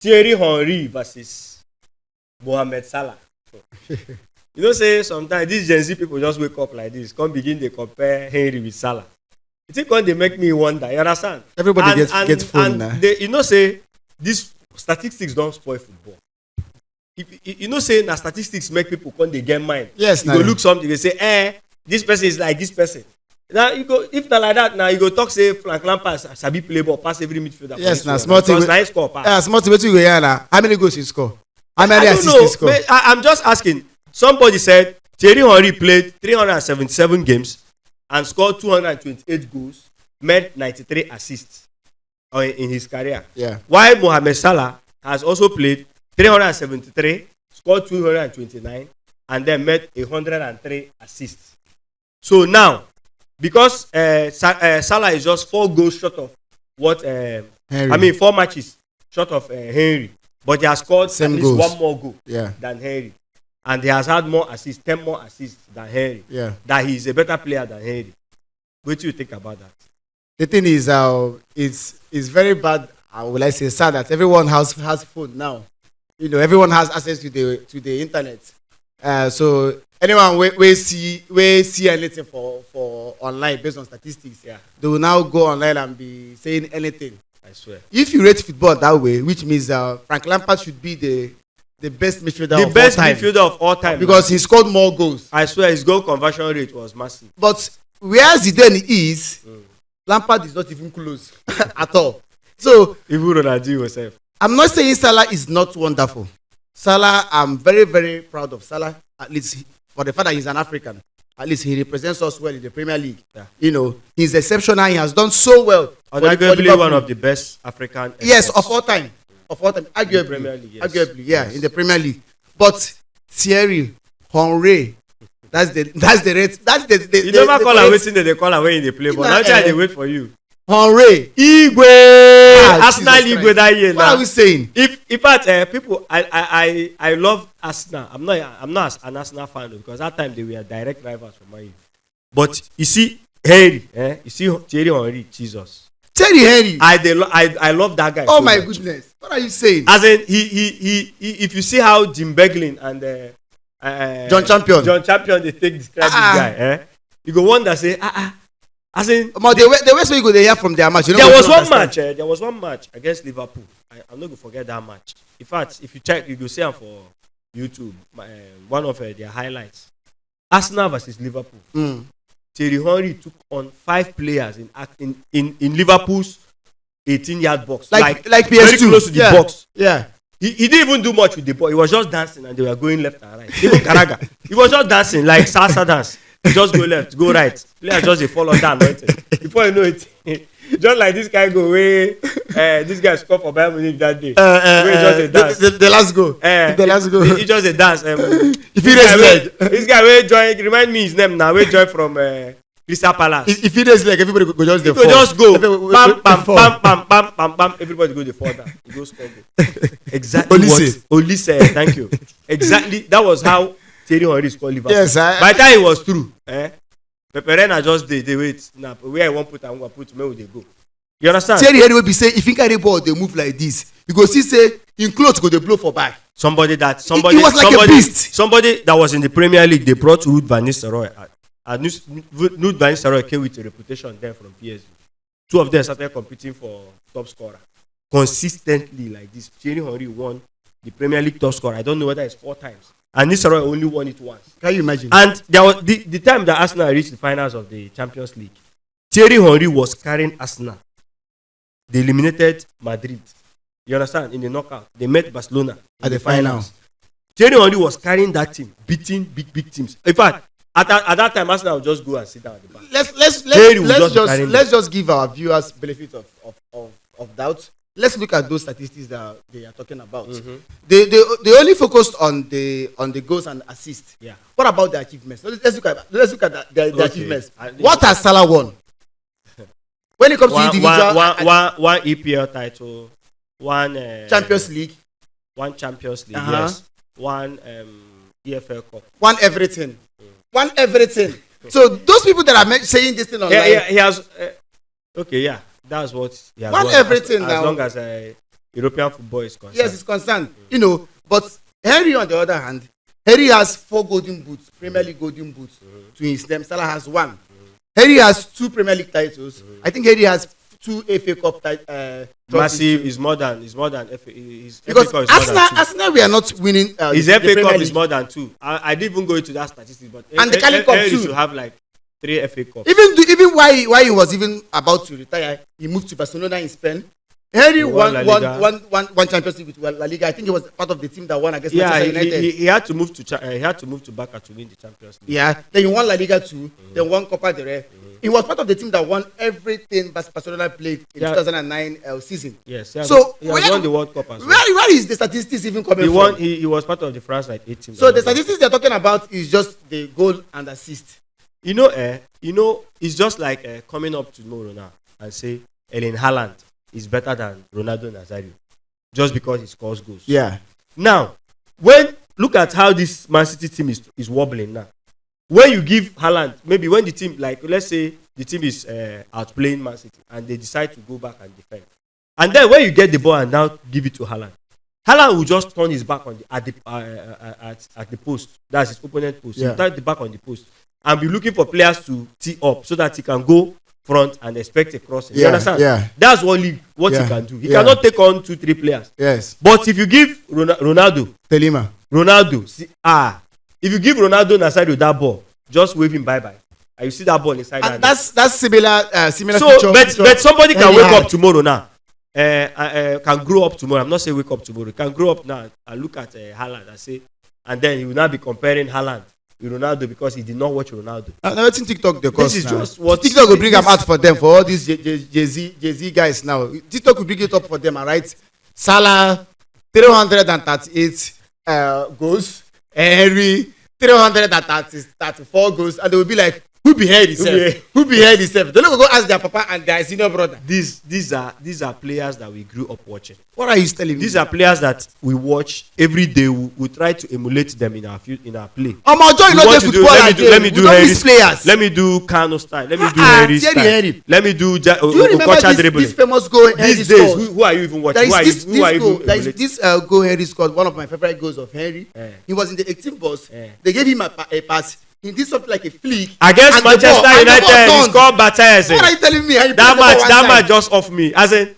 Thierry Henry versus Mo.Salah. You know, say sometimes these Gen Z people just wake up like this, come begin they compare Henry with Salah. You think when they make me wonder, you understand? Everybody gets phone now. You know, say these statistics don't spoil football. You know, say na statistics make people come they get mind. Yes, you go look something, they say, this person is like this person. Now you go, if not like that, now you go talk say Frank Lampard sabi play ball pass every midfielder. Yes, now small team. Small team. You go now. How many goals he score? How many assists he score? I'm just asking. Somebody said Thierry Henry played 377 games and scored 228 goals, made 93 assists in his career. Yeah. While Mo.Salah has also played 373, scored 229, and then made 103 assists. So now, because Salah is just 4 goals short of what 4 matches short of Henry, but he has scored Same at least goals. 1 more goal than Henry, and he has had more assists, 10 more assists than Henry. Yeah, that he is a better player than Henry. What do you think about that? The thing is, it's very bad. Will I say sad that everyone has phone now. You know, everyone has access to the internet. So anyone we see anything for online based on statistics, they will now go online and be saying anything. I swear. If you rate football that way, which means Frank Lampard should be the best midfielder of all time because he scored more goals. I swear his goal conversion rate was massive. But where Zidane is, Lampard is not even close at all. So even Ronaldo yourself. I'm not saying Salah is not wonderful. Salah, I'm very, very proud of Salah, at least for the fact that he's an African. At least he represents us well in the Premier League. Yeah. You know, he's exceptional. He has done so well. Arguably one of the best African. Yes, of all time. Arguably. Premier League, yes. Arguably, yeah, yes. In the Premier League. But Thierry Henry, that's the rate. You never call her waiting that they call her when they play, but now they wait for you. Henry, Igwe, Arsenal Igwe that year. What are we saying? If in fact, people, I love Arsenal. I'm not an Arsenal fan because that time they were direct rivals from Man U. But you see Henry, you see Thierry Henry, Jesus. Thierry Henry. I love that guy. Oh so my much. Goodness! What are you saying? As in, he if you see how Jim Beglin and John Champion they describe this guy, you go wonder say as in the way so you go they hear from their match. You know there was one match against Liverpool. I'm not gonna forget that match. In fact, if you check, you go see them for YouTube. One of their highlights: Arsenal versus Liverpool. Thierry Henry took on 5 players in Liverpool's 18-yard box, like PS2, very close to the box. Yeah. He didn't even do much with the ball. He was just dancing and they were going left and right. Even Karaga, he was just dancing like salsa dance. Just go left, go right. Players just they follow down. Before you know it, just like this guy go away. This guy scored for Bayern Munich that day. Just a dance. The last goal. The last goal. He just a dance. If he raise leg, this guy will join. Remind me his name now. We join from Crystal Palace. If he raise leg, everybody go just the fall. Just go. Bam, bam, bam, bam, bam, bam, bam. Everybody go the fall down. He goes score goal. Exactly. Olise. Thank you. Exactly. That was how Thierry Henry scored Liverpool. Yes, by the time it was through, Peperena just they wait. Now where I want put and where put, where they go. You understand? Thierry Henry will be say if you carry ball, they move like this. You go see say in clothes go they blow for back. Somebody he was like a beast. Somebody that was in the Premier League, they brought Ruud van Nistelrooy. Ruud van Nistelrooy came with a reputation there from PSG. 2 of them started competing for top scorer consistently like this. Thierry Henry won the Premier League top scorer. I don't know whether it's 4 times. And Nistelrooy only won it once. Can you imagine? And there was the time that Arsenal reached the finals of the Champions League, Thierry Henry was carrying Arsenal. They eliminated Madrid. You understand? In the knockout, they met Barcelona at the finals. Thierry Henry was carrying that team, beating big teams. In fact, at that time, Arsenal would just go and sit down at the back. Let's just give our viewers benefit of doubt. Let's look at those statistics that they are talking about. Mm-hmm. They only focused on the goals and assists. Yeah. What about the achievements? Let's look at the achievements. What has Salah won? When it comes to individual, one EPL title, one Champions League, yes, one EFL Cup, one everything. So those people that are saying this thing online, he has. Okay, yeah. That's what he has won everything as now. As long as European football is concerned. Yes, it's concerned. You know, but Henry on the other hand, Henry has 4 golden boots, Premier League golden boots to his name. Salah has 1. Henry has 2 Premier League titles. I think Henry has 2 FA Cup Massive is more than FA. Because FA Cup is more than 2. Arsenal we are not winning. His FA Cup is more than 2. I didn't even go into that statistics, but and the Cali Cup Henry too. should have like 3 FA Cups. Even why he was even about to retire, he moved to Barcelona in Spain. Henry won Champions League with La Liga. I think he was part of the team that won against Manchester United. He had to move to Barca to win the Champions League. Yeah, then he won La Liga too. Then won Copa del Rey. He was part of the team that won everything Barcelona played in 2009 season. Yes. So he has won the World Cup as well. Where is the statistics even coming from? He was part of the France like 8 team. So the statistics they're talking about is just the goal and assist. You know, it's just like coming up to Mo now and say Erling Haaland is better than Ronaldo Nazario just because he scores goals. Yeah. Now, look at how this Man City team is wobbling now. When you give Haaland, maybe when the team, like let's say the team is outplaying Man City and they decide to go back and defend, and then when you get the ball and now give it to Haaland will just turn his back on at the post. That's his opponent post. Yeah. He'll turn the back on the post and be looking for players to tee up so that he can go front and expect a crossing. You understand? Yeah. That's what he can do. He cannot take on 2-3 players. Yes. But if you give Ronaldo, if you give Ronaldo Nazario that ball, just wave him bye-bye. And you see that ball inside. And that's similar. So, but somebody can wake up tomorrow now. Can grow up tomorrow. I'm not saying wake up tomorrow. Can grow up now and look at Haaland and say, and then he will now be comparing Haaland with Ronaldo because he did not watch Ronaldo. I think TikTok the cost. This is just what TikTok will bring them out for them for all these Jay-Z guys now. TikTok will bring it up for them and write Salah 338 goals, Henry 334 goals, and they will be like, who beheld himself? Who beheld himself? They don't go ask their papa and their senior brother. These are players that we grew up watching. What are you telling me? These are players that we watch every day. We try to emulate them in our play. My joy, let me do Harry's players. Let me do Kano style. Let me do Harry's style. Let me do Okocha dribbling. This famous goal Henry scored? Who are you even watching? There is this goal Henry scored. One of my favorite goals of Henry. He was in the 18 box. They gave him a pass. He did something like a flick against Manchester United. He scored Bates. What are you telling me? That match just off me. As in,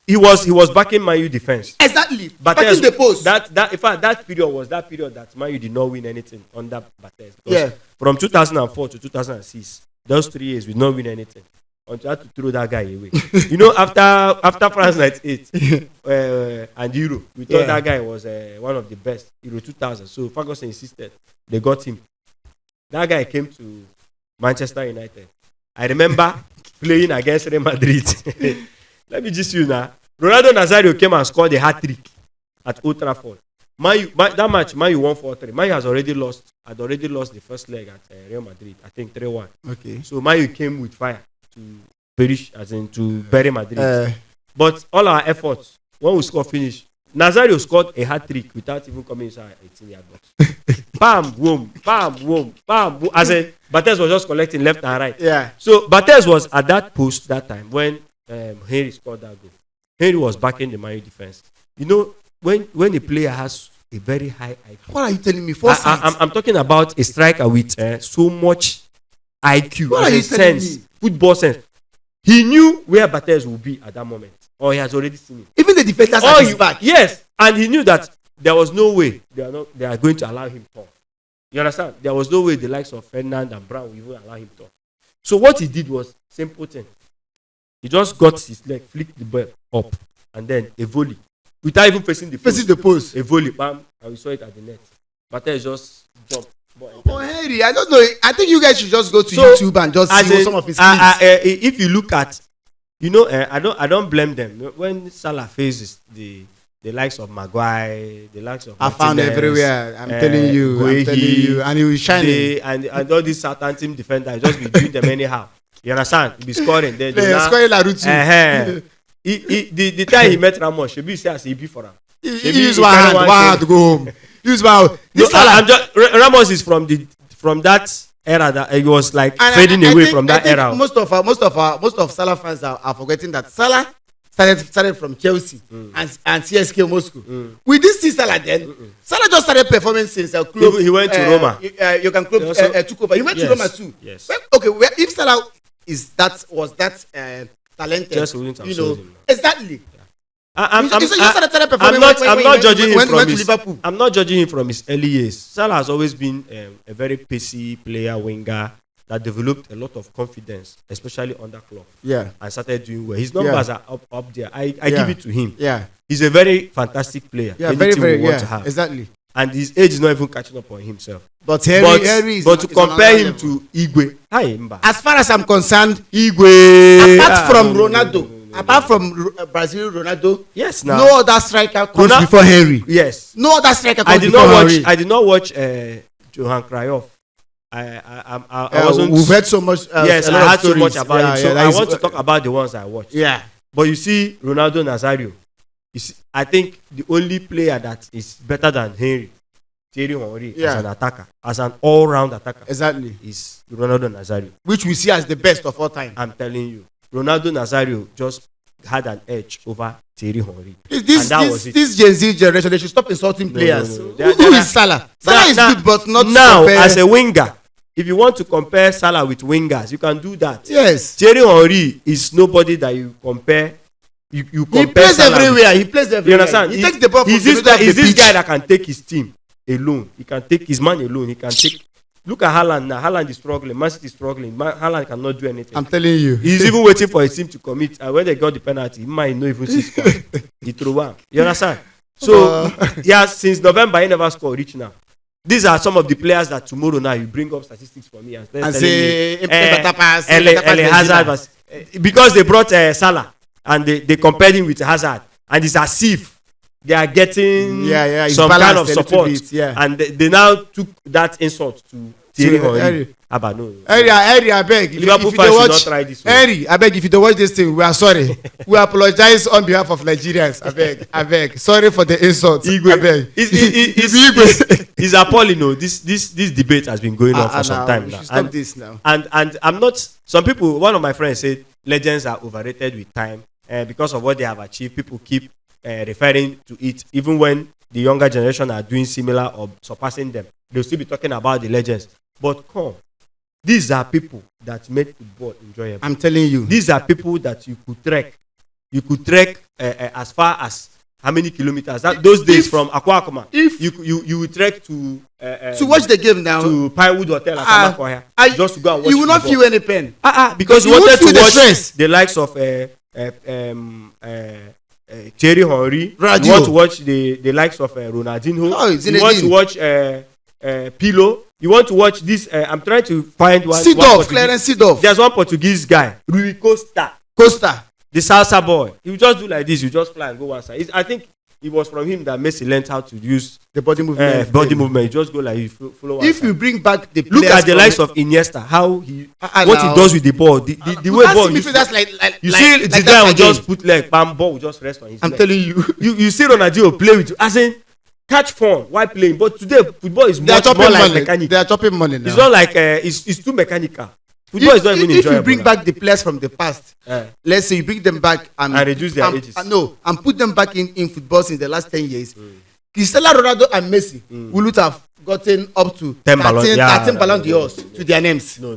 he was backing Man U defense. Exactly. Bates, backing the post. In fact, that period was that period that Man U did not win anything under Bates. Yeah. From 2004 to 2006, those 3 years we did not win anything. Until I had to throw that guy away. after France 98 and Euro, we thought that guy was one of the best. Euro 2000. So Ferguson insisted. They got him. That guy came to Manchester United. I remember playing against Real Madrid. Let me just you now. Ronaldo Nazario came and scored a hat-trick at Old Trafford. That match, Man U won 4-3. Man U had already lost the first leg at Real Madrid. I think 3-1. Okay. So Man U came with fire to perish, as in to bury Madrid. But all our efforts, when we score finish, Nazario scored a hat-trick without even coming inside 18-yard box. Bam, boom, bam, boom, bam, boom. As in, Bates was just collecting left and right. Yeah. So Bates was at that post that time when Henry scored that goal. Henry was backing the Man U defense. You know, when a player has a very high IQ. What are you telling me? I'm talking about a striker with so much IQ. What are you telling me? Football sense. He knew where Bates would be at that moment. Or he has already seen it. Even the defenders at his back. Yes. And he knew that there was no way they are going to allow him to. You understand? There was no way the likes of Ferdinand and Brown will even allow him to. So what he did was simple thing. He just got his leg, flicked the ball up, and then a volley. Without even facing the post. A volley, bam, and we saw it at the net. Bates just jumped. Henry, I don't know. I think you guys should just go to YouTube and just see some of his clips. If you look at, I don't blame them. When Salah faces the likes of Maguire, the likes of I found everywhere. I'm telling you, and he will shine. And all these Southampton team defenders just be doing them anyhow. You understand? He be scoring. Then scoring la routine. The time he met Ramos, should be say he be for him. He used one hand to go home. Ramos is from that era that he was like fading away from that era. Most of Salah fans are forgetting that Salah started from Chelsea and CSK Moscow. We didn't see Salah then. Salah just started performing since club. He went to Roma. You can club took over. He went to Roma too. Yes. Well, okay, if Salah was that talented, Just wouldn't have you sold know him. exactly. I'm when not judging he him from went to his. Liverpool. I'm not judging him from his early years. Salah has always been a very pacey player, winger that developed a lot of confidence, especially under Klopp. Yeah. And started doing well. His numbers are up there. I give it to him. Yeah. He's a very fantastic player. Yeah, Anything very, we want to yeah, have. exactly. And his age is not even catching up on himself. But Henry is but to is on compare another him level. to Igwe, hi Mba. As far as I'm concerned, Igwe, apart from no, Ronaldo, apart from Brazil Ronaldo, yes, now no other striker comes before Henry. yes, No other striker I comes did before not watch. Henry. I did not watch Johan Cruyff. I wasn't. We've heard so much. Yes, a I lot of had so stories. much about him. So that I is- want to talk about the ones I watched. Yeah, But you see, Ronaldo Nazario. You see, I think the only player that is better than Henry, Thierry Henry, Yeah. as an attacker, as an all-round attacker, exactly. is Ronaldo Nazario. Which we see as the best of all time. I'm telling you, Ronaldo Nazario just had an edge over Thierry Henry. This And that was it. this Gen Z generation, they should stop insulting No, players. no, no. Who There are- is Salah? Salah is Now- good, but not now compare. as a winger. If you want to compare Salah with wingers, you can do that. Yes, Thierry Henry is nobody that you compare. You he compare plays Salah everywhere. with. He plays You everywhere. understand? He takes the ball from He's the this middle guy. of the He's this pitch. guy that can take his team alone. He can take his man alone. He can take. Look at Haaland now. Haaland is struggling. Man City is struggling. Haaland cannot do anything. I'm telling you. He's even waiting for his team to commit. And when they got the penalty, he might not even see score. He throw one. You understand? So yeah, since November he never scored. Reach now. These are some of the players that tomorrow now you bring up statistics for me and say better pass, Ellen better pass Hazard Benzema. was, because they brought Salah and they compared him with Hazard, and it's as if they are getting it's some kind of balanced a little support, bit, yeah. and they now took that insult to Thierry Henry. Henry. Abba, no. Henry, I beg. Liverpool if you fans dey should watch, not try this one. Henry, I beg. If you don't watch this thing, we are sorry. We apologize on behalf of Nigerians. I beg. Sorry for the insult. I beg. It's appalling. No, this debate has been going on for some time we now. should stop this now. And I'm not. Some people. One of my friends said legends are overrated with time, because of what they have achieved. People keep referring to it, even when the younger generation are doing similar or surpassing them. They'll still be talking about the legends. But come, these are people that made football enjoyable. I'm telling you. These are people that you could trek. You could trek as far as how many kilometers? Those days from Akwakoma, you would trek to watch the game now. to Pinewood Hotel at Amakoya, just to go and watch. You will not football. feel any pain. Because you You wanted won't to feel the watch stress. the likes of Thierry Henry. Radio. You want to watch the likes of Ronaldinho. Oh, you want to watch Pirlo. You want to watch this. I'm trying to find one. Seedorf, Clarence Seedorf, There's one Portuguese guy, Rui Costa, the salsa boy. He will just do like this. You just fly and go one side. I think it was from him that Messi learned how to use the body movement. body movement. You just go like you follow one If side. you bring back the Look players at the from- likes of Iniesta, how he what now. he does with the ball, the You way can't ball. see midfielders like You like- see like the that guy will again. just put leg, bam, ball will just rest on his I'm leg. telling you. You see Ronaldinho play with you, as in catch fun while playing. But today football is They are much more chopping like money. mechanical. They are chopping money now. It's not like it's too mechanical. Football is not even If enjoyable. you bring now. back the players from the past, Eh. let's say you bring them back and reduce their ages. and put them back in football since the last 10 years. Cristiano Ronaldo and Messi would have gotten up to 10 Ballon- 13 Ballon yeah. d'Ors to their names. No.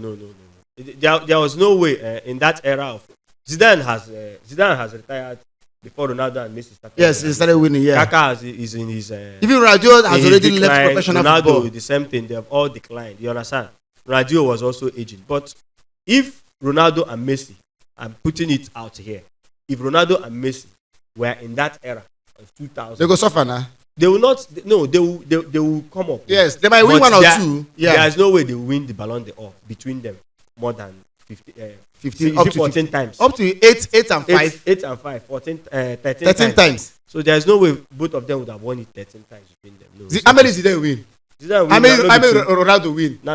There was no way in that era of Zidane has retired before Ronaldo and Messi started. Yes, he started winning. Yeah, Kaka is in his. even Ronaldo has in his already decline. left professional Ronaldo, football. the same thing. They have all declined. You understand? Ronaldo was also aging. But if Ronaldo and Messi, I'm putting it out here, if Ronaldo and Messi were in that era of 2000, They go suffer now. they will not. No, they will come up. Yes, they might win But one or two. Yeah, There is no way they will win the Ballon d'Or between them more than 15 up up to to 14 times. up to 8 and 5, 8 and 5, 14, 13, 13 times. So there is no way both of them would have won it 13 times between them. No. How many did they win? Zidane win, How many na no be two. Ronaldo win? Na